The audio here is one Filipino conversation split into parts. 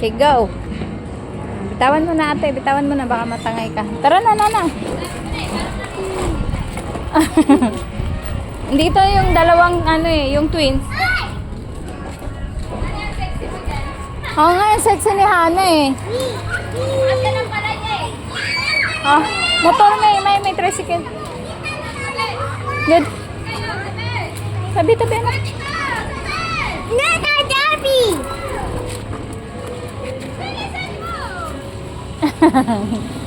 Okay, go. Bitawan mo na ate, bitawan mo na, baka matangay ka. Tara na, nana. Dito yung dalawang ano eh, yung twins. Oo nga, yung sexy ni Hana eh. Ah, motor may tricycle. Good. Tabi anak. Nana, Darby!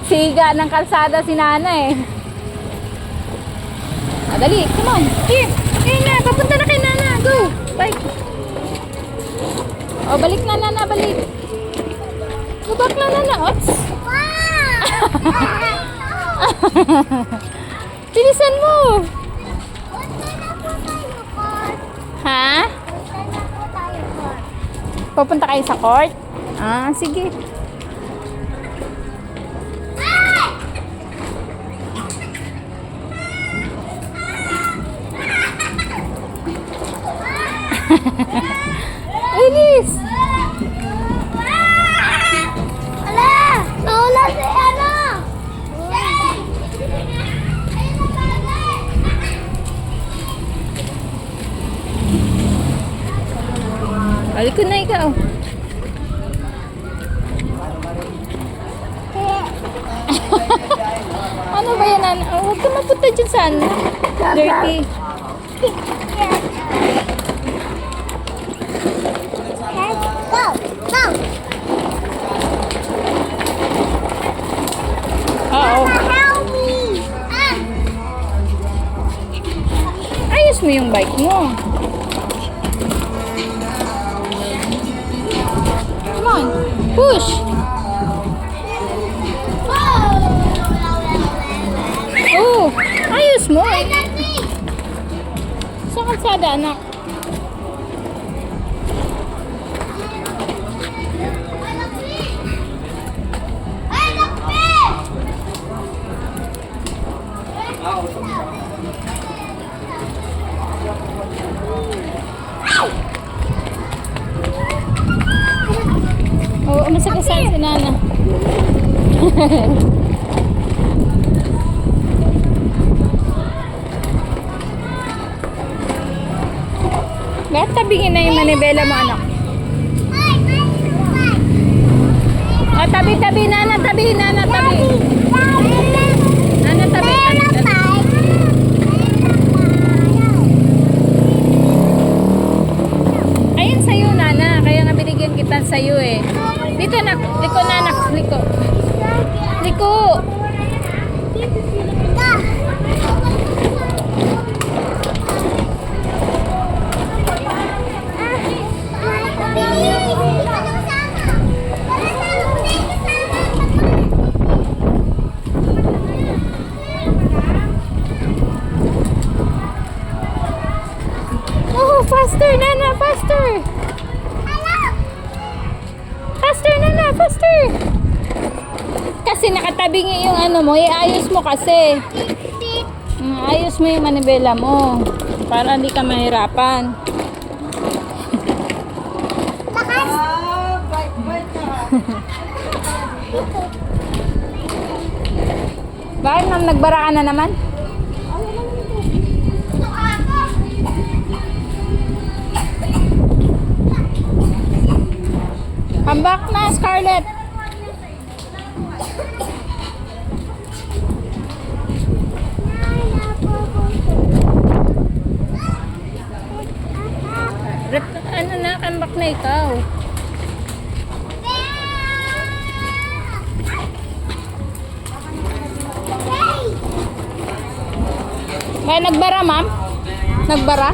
Siga ng kalsada si Nana eh. Ah, dali, come on. Here, na, papunta na kay Nana. Go, bike. Oh, balik na Nana, balik. Go back na Nana. Oops. Bilisan mo. Ha? Pupunta kayo sa court? Ah, sige. Inis! Ala! Naula si ano! Balik ko na ikaw. Ano ba yan, Nana? Oh, huwag ka mapunta dyan sa ano. Dirty. Go! Go! Oo. Help me! Ayos mo yung bike mo. Come on. Push. Oh, ayos mo. Sa kalsada, anak. Oo, masagasan si Nana. Bakit tabingin na yung manibela mo, anak? Oh, tabi, Nana, tabi, Nana, tabi. Nana, tabi, tabi. Ayun sa'yo, Nana. Kaya nga binigyan kita sa'yo eh. Dito, anak. Liko na, anak. Liko. Liko. Oh, faster, Nana, faster. Faster, Nana, faster. Kasi nakatabingi yung ano mo, iayos mo kasi. Ayos mo yung manibela mo. Para hindi ka mahirapan. Bakit ma'am, nagbara ka na naman? Come back na, Scarlett. Ano na, come back na ikaw. Kaya nagbara, ma'am? Nagbara?